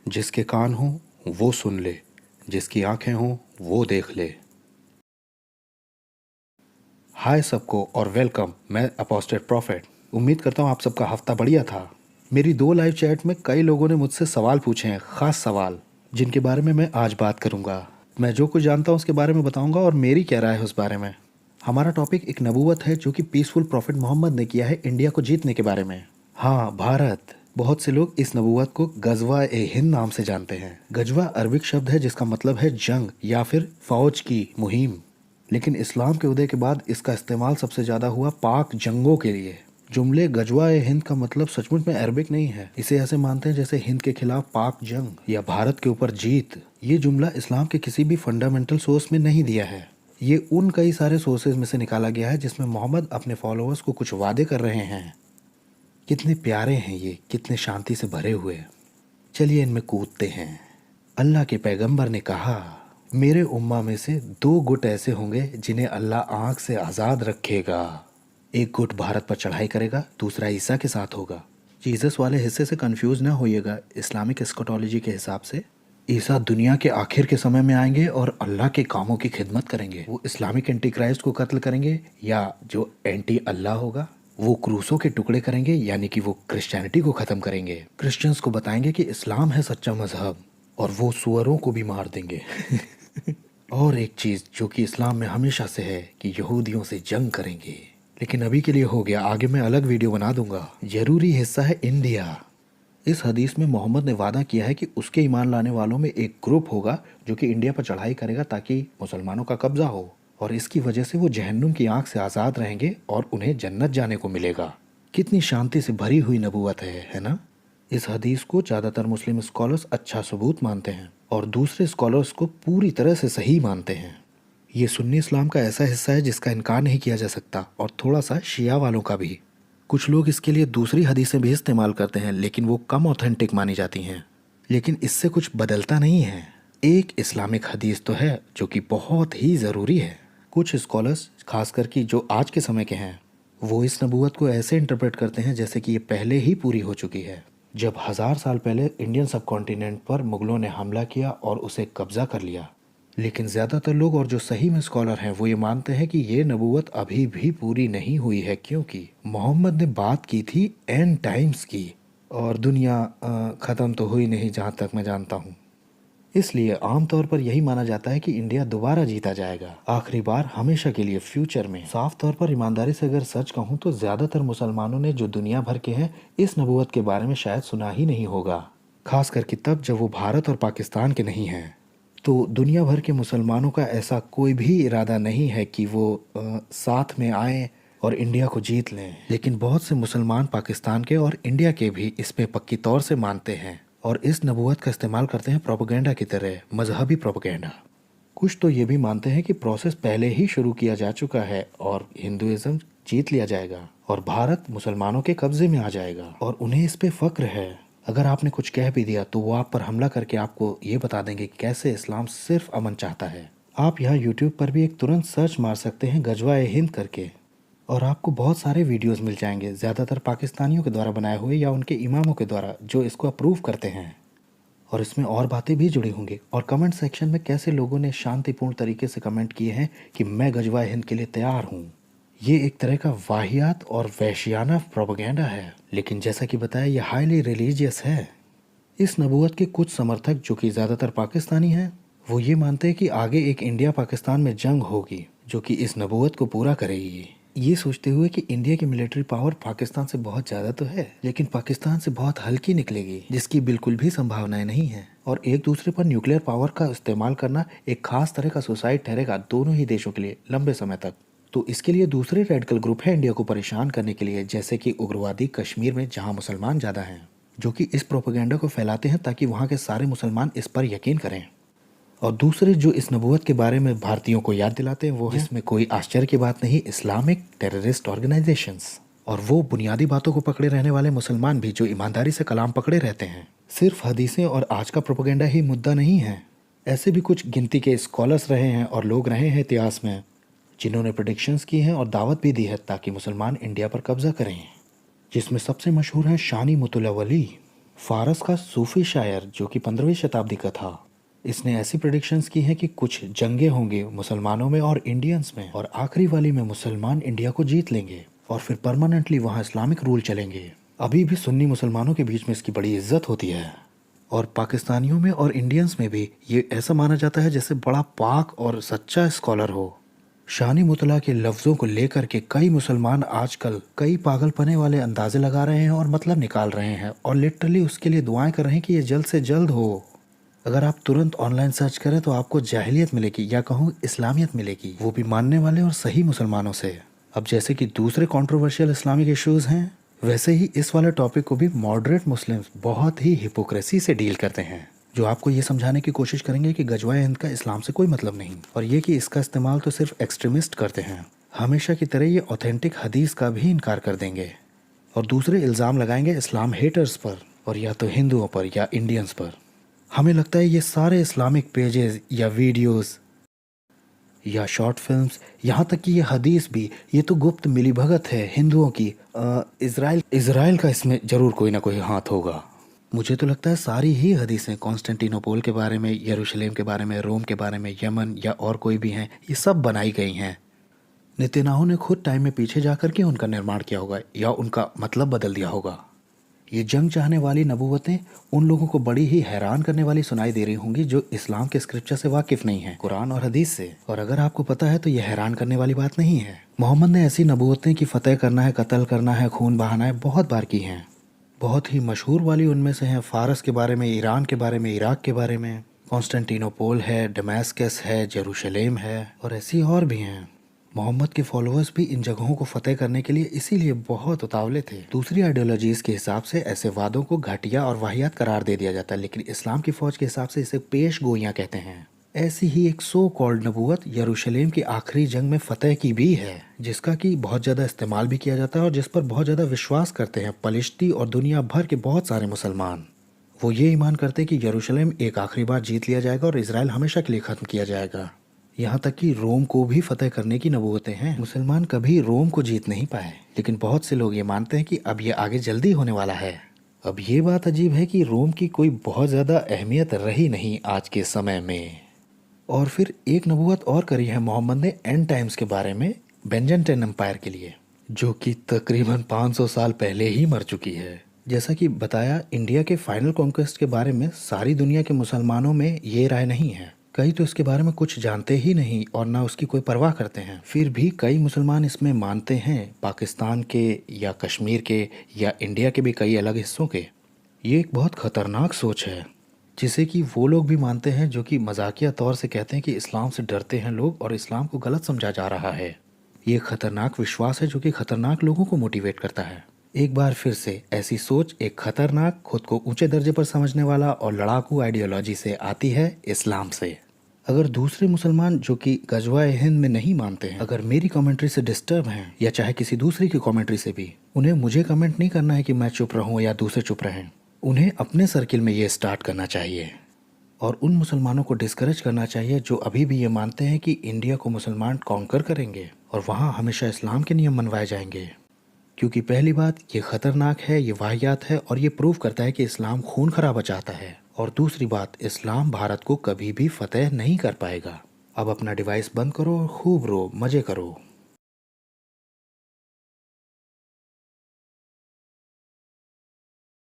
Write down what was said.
जिसके कान हो वो सुन ले, जिसकी आंखें हो वो देख ले। हाय सबको और वेलकम। मैं अपोस्टेट प्रॉफिट। उम्मीद करता हूँ आप सबका हफ्ता बढ़िया था। मेरी 2 लाइव चैट में कई लोगों ने मुझसे सवाल पूछे हैं, ख़ास सवाल जिनके बारे में मैं आज बात करूँगा। मैं जो कुछ जानता हूँ उसके बारे में बताऊँगा और मेरी क्या राय है उस बारे में। हमारा टॉपिक एक नबूवत है जो कि पीसफुल प्रॉफिट मोहम्मद ने किया है इंडिया को जीतने के बारे में। हाँ, भारत। बहुत से लोग इस नबूवत को गजवा ए हिंद नाम से जानते हैं। गजवा अरबिक शब्द है जिसका मतलब है जंग या फिर फौज की मुहिम। लेकिन इस्लाम के उदय के बाद इसका इस्तेमाल सबसे ज़्यादा हुआ पाक जंगों के लिए। जुमले गजवा ए हिंद का मतलब सचमुच में अरबिक नहीं है। इसे ऐसे मानते हैं जैसे हिंद के खिलाफ पाक जंग या भारत के ऊपर जीत। ये जुमला इस्लाम के किसी भी फंडामेंटल सोर्स में नहीं दिया है। ये उन कई सारे सोर्सेज में से निकाला गया है जिसमें मोहम्मद अपने फॉलोअर्स को कुछ वादे कर रहे हैं। कितने प्यारे हैं ये, कितने शांति से भरे हुए। चलिए इनमें कूदते हैं। अल्लाह के पैगंबर ने कहा, मेरे उम्मा में से 2 गुट ऐसे होंगे जिन्हें अल्लाह आँख से आज़ाद रखेगा। एक गुट भारत पर चढ़ाई करेगा, दूसरा ईसा के साथ होगा। जीसस वाले हिस्से से कंफ्यूज ना होइएगा। इस्लामिक एस्कटोलॉजी के हिसाब से ईसा दुनिया के आखिर के समय में आएंगे और अल्लाह के कामों की खिदमत करेंगे। वो इस्लामिक एंटी क्राइस्ट को कत्ल करेंगे, या जो एंटी अल्लाह होगा वो क्रूसों के टुकड़े करेंगे, यानी कि वो क्रिश्चियनिटी को ख़त्म करेंगे। क्रिश्चियंस को बताएंगे कि इस्लाम है सच्चा मजहब, और वो सुअरों को भी मार देंगे। और एक चीज़ जो कि इस्लाम में हमेशा से है कि यहूदियों से जंग करेंगे। लेकिन अभी के लिए हो गया, आगे मैं अलग वीडियो बना दूंगा। जरूरी हिस्सा है इंडिया। इस हदीस में मोहम्मद ने वादा किया है कि उसके ईमान लाने वालों में एक ग्रुप होगा जो कि इंडिया पर चढ़ाई करेगा ताकि मुसलमानों का कब्जा हो, और इसकी वजह से वो जहन्नुम की आंख से आज़ाद रहेंगे और उन्हें जन्नत जाने को मिलेगा। कितनी शांति से भरी हुई नबूवत है ना? इस हदीस को ज़्यादातर मुस्लिम स्कॉलर्स अच्छा सबूत मानते हैं और दूसरे स्कॉलर्स को पूरी तरह से सही मानते हैं। ये सुन्नी इस्लाम का ऐसा हिस्सा है जिसका इनकार नहीं किया जा सकता, और थोड़ा सा शिया वालों का भी। कुछ लोग इसके लिए दूसरी हदीसें भी इस्तेमाल करते हैं, लेकिन वो कम ऑथेंटिक मानी जाती हैं। लेकिन इससे कुछ बदलता नहीं है। एक इस्लामिक हदीस तो है जो कि बहुत ही ज़रूरी है। कुछ स्कॉलर्स, खासकर कि जो आज के समय के हैं, वो इस नबूवत को ऐसे इंटरप्रेट करते हैं जैसे कि ये पहले ही पूरी हो चुकी है, जब 1000 साल पहले इंडियन सब कॉन्टिनेंट पर मुगलों ने हमला किया और उसे कब्जा कर लिया। लेकिन ज़्यादातर लोग और जो सही में स्कॉलर हैं वो ये मानते हैं कि ये नबूवत अभी भी पूरी नहीं हुई है, क्योंकि मोहम्मद ने बात की थी एंड टाइम्स की, और दुनिया ख़त्म तो हुई नहीं जहाँ तक मैं जानता हूँ। इसलिए आमतौर पर यही माना जाता है कि इंडिया दोबारा जीता जाएगा, आखिरी बार, हमेशा के लिए, फ्यूचर में। साफ तौर पर ईमानदारी से अगर सच कहूँ तो ज़्यादातर मुसलमानों ने, जो दुनिया भर के हैं, इस नबूवत के बारे में शायद सुना ही नहीं होगा। खास करके तब जब वो भारत और पाकिस्तान के नहीं हैं। तो दुनिया भर के मुसलमानों का ऐसा कोई भी इरादा नहीं है कि वो साथ में आएं और इंडिया को जीत लें। लेकिन बहुत से मुसलमान पाकिस्तान के और इंडिया के भी इस पे पक्की तौर से मानते हैं और इस नबूवत का इस्तेमाल करते हैं प्रोपेगेंडा की तरह, मजहबी प्रोपेगेंडा। कुछ तो ये भी मानते हैं कि प्रोसेस पहले ही शुरू किया जा चुका है और हिंदुइज्म जीत लिया जाएगा और भारत मुसलमानों के कब्जे में आ जाएगा, और उन्हें इस पे फक्र है। अगर आपने कुछ कह भी दिया तो वो आप पर हमला करके आपको ये बता देंगे कि कैसे इस्लाम सिर्फ अमन चाहता है। आप यहाँ यूट्यूब पर भी एक तुरंत सर्च मार सकते हैं गजवा ए हिंद करके, और आपको बहुत सारे वीडियोस मिल जाएंगे, ज़्यादातर पाकिस्तानियों के द्वारा बनाए हुए या उनके इमामों के द्वारा जो इसको अप्रूव करते हैं। और इसमें और बातें भी जुड़ी होंगी। और कमेंट सेक्शन में कैसे लोगों ने शांतिपूर्ण तरीके से कमेंट किए हैं कि मैं गजवा हिंद के लिए तैयार हूँ। ये एक तरह का वाहियात और वहशियाना प्रोपेगेंडा है, लेकिन जैसा कि बताया ये हाईली रिलीजियस है। इस नबूवत के कुछ समर्थक, जो कि ज़्यादातर पाकिस्तानी हैं, वो ये मानते हैं कि आगे एक इंडिया पाकिस्तान में जंग होगी जो कि इस नबूवत को पूरा करेगी, ये सोचते हुए कि इंडिया की मिलिट्री पावर पाकिस्तान से बहुत ज़्यादा तो है, लेकिन पाकिस्तान से बहुत हल्की निकलेगी, जिसकी बिल्कुल भी संभावनाएं नहीं है। और एक दूसरे पर न्यूक्लियर पावर का इस्तेमाल करना एक खास तरह का सुसाइड ठहरेगा दोनों ही देशों के लिए लंबे समय तक। तो इसके लिए दूसरे रेडिकल ग्रुप है इंडिया को परेशान करने के लिए, जैसे कि उग्रवादी कश्मीर में जहाँ मुसलमान ज़्यादा हैं, जो कि इस प्रोपेगेंडा को फैलाते हैं ताकि वहाँ के सारे मुसलमान इस पर यकीन करें। और दूसरे जो इस नबूवत के बारे में भारतीयों को याद दिलाते हैं वो है, इसमें कोई आश्चर्य की बात नहीं, इस्लामिक टेररिस्ट ऑर्गेनाइजेशंस। और वो बुनियादी बातों को पकड़े रहने वाले मुसलमान भी जो ईमानदारी से कलाम पकड़े रहते हैं। सिर्फ हदीसें और आज का प्रोपेगेंडा ही मुद्दा नहीं है। ऐसे भी कुछ गिनती के स्कॉलर्स रहे हैं और लोग रहे हैं इतिहास में जिन्होंने प्रेडिक्शंस की हैं और दावत भी दी है ताकि मुसलमान इंडिया पर कब्जा करें, जिसमें सबसे मशहूर है शानी मुतुल्ला वली। फारस का सूफी शायर जो कि 15वीं शताब्दी का था, इसने ऐसी प्रेडिक्शंस की हैं कि कुछ जंगें होंगी मुसलमानों में और इंडियंस में, और आखिरी वाली में मुसलमान इंडिया को जीत लेंगे और फिर परमानेंटली वहाँ इस्लामिक रूल चलेंगे। अभी भी सुन्नी मुसलमानों के बीच में इसकी बड़ी इज्जत होती है और पाकिस्तानियों में और इंडियंस में भी ये ऐसा माना जाता है जैसे बड़ा पाक और सच्चा स्कॉलर हो। शानी मुतला के लफ्ज़ों को लेकर के कई मुसलमान आजकल कई पागलपने वाले अंदाजे लगा रहे हैं और मतलब निकाल रहे हैं और लिटरली उसके लिए दुआएं कर रहे हैं कि ये जल्द से जल्द हो। अगर आप तुरंत ऑनलाइन सर्च करें तो आपको जाहिलियत मिलेगी या कहूँ इस्लामियत मिलेगी, वो भी मानने वाले और सही मुसलमानों से। अब जैसे कि दूसरे कंट्रोवर्शियल इस्लामिक इश्यूज़ हैं, वैसे ही इस वाले टॉपिक को भी मॉडरेट मुस्लिम्स बहुत ही हिपोक्रेसी से डील करते हैं, जो आपको ये समझाने की कोशिश करेंगे कि गजवाए हिंद का इस्लाम से कोई मतलब नहीं और ये कि इसका इस्तेमाल तो सिर्फ एक्सट्रीमिस्ट करते हैं। हमेशा की तरह ये ऑथेंटिक हदीस का भी इनकार कर देंगे और दूसरे इल्ज़ाम लगाएंगे इस्लाम हेटर्स पर और या तो हिंदुओं पर या इंडियंस पर। हमें लगता है ये सारे इस्लामिक पेजेस या वीडियोस या शॉर्ट फिल्म्स, यहाँ तक कि ये हदीस भी, ये तो गुप्त मिलीभगत है हिंदुओं की। इज़राइल का इसमें ज़रूर कोई ना कोई हाथ होगा। मुझे तो लगता है सारी ही हदीसें कॉन्स्टेंटिनोपल के बारे में, यरूशलेम के बारे में, रोम के बारे में, यमन या और कोई भी हैं, ये सब बनाई गई हैं। नेतन्याहू ने खुद टाइम में पीछे जा कर के उनका निर्माण किया होगा या उनका मतलब बदल दिया होगा। ये जंग चाहने वाली नबूवतें उन लोगों को बड़ी ही हैरान करने वाली सुनाई दे रही होंगी जो इस्लाम के स्क्रिप्चर से वाकिफ नहीं है, कुरान और हदीस से। और अगर आपको पता है तो ये हैरान करने वाली बात नहीं है। मोहम्मद ने ऐसी नबूवतें कि फतेह करना है, कत्ल करना है, खून बहाना है, बहुत बार की हैं। बहुत ही मशहूर वाली उनमें से हैं फारस के बारे में, ईरान के बारे में, इराक के बारे में, कॉन्स्टेंटिनोपल है, डमास्कस है, जेरूशलेम है और ऐसी और भी हैं। मोहम्मद के फॉलोअर्स भी इन जगहों को फतेह करने के लिए इसीलिए बहुत उतावले थे। दूसरी आइडियोलॉजीज के हिसाब से ऐसे वादों को घटिया और वाहियात करार दे दिया जाता है, लेकिन इस्लाम की फौज के हिसाब से इसे पेश गोइयां कहते हैं। ऐसी ही एक सो कॉल्ड नबूवत यरूशलेम की आखिरी जंग में फतेह की भी है, जिसका कि बहुत ज़्यादा इस्तेमाल भी किया जाता है और जिस पर बहुत ज़्यादा विश्वास करते हैं पलिश्ती और दुनिया भर के बहुत सारे मुसलमान। वो ये ईमान करते हैं कि यरूशलेम एक आखिरी बार जीत लिया जाएगा और इसराइल हमेशा के लिए ख़त्म किया जाएगा। यहाँ तक कि रोम को भी फतेह करने की नबूवतें हैं। मुसलमान कभी रोम को जीत नहीं पाए, लेकिन बहुत से लोग ये मानते हैं कि अब ये आगे जल्दी होने वाला है। अब ये बात अजीब है कि रोम की कोई बहुत ज़्यादा अहमियत रही नहीं आज के समय में। और फिर एक नबूवत और करी है मोहम्मद ने एंड टाइम्स के बारे में, बेंजेंटाइन एम्पायर के लिए, जो कि तकरीबन 500 साल पहले ही मर चुकी है। जैसा कि बताया, इंडिया के फाइनल कॉन्क्वेस्ट के बारे में सारी दुनिया के मुसलमानों में ये राय नहीं है। कई तो इसके बारे में कुछ जानते ही नहीं और ना उसकी कोई परवाह करते हैं। फिर भी कई मुसलमान इसमें मानते हैं, पाकिस्तान के या कश्मीर के या इंडिया के भी कई अलग हिस्सों के। ये एक बहुत ख़तरनाक सोच है जिसे कि वो लोग भी मानते हैं जो कि मजाकिया तौर से कहते हैं कि इस्लाम से डरते हैं लोग और इस्लाम को गलत समझा जा रहा है। ये खतरनाक विश्वास है जो कि खतरनाक लोगों को मोटिवेट करता है। एक बार फिर से ऐसी सोच एक खतरनाक, खुद को ऊंचे दर्जे पर समझने वाला और लड़ाकू आइडियोलॉजी से आती है, इस्लाम से। अगर दूसरे मुसलमान जो कि गजवाए हिंद में नहीं मानते हैं, अगर मेरी कमेंट्री से डिस्टर्ब हैं या चाहे किसी दूसरे की कमेंट्री से भी, उन्हें मुझे कमेंट नहीं करना है कि मैं चुप रहूं या दूसरे चुप रहें। उन्हें अपने सर्किल में ये स्टार्ट करना चाहिए और उन मुसलमानों को डिस्करेज करना चाहिए जो अभी भी ये मानते हैं कि इंडिया को मुसलमान कॉन्कर करेंगे और वहाँ हमेशा इस्लाम के नियम मनवाए जाएंगे। क्योंकि पहली बात, ये ख़तरनाक है, ये वाहियात है और ये प्रूव करता है कि इस्लाम खून खराबा चाहता है। और दूसरी बात, इस्लाम भारत को कभी भी फतेह नहीं कर पाएगा। अब अपना डिवाइस बंद करो और खूब रो, मज़े करो।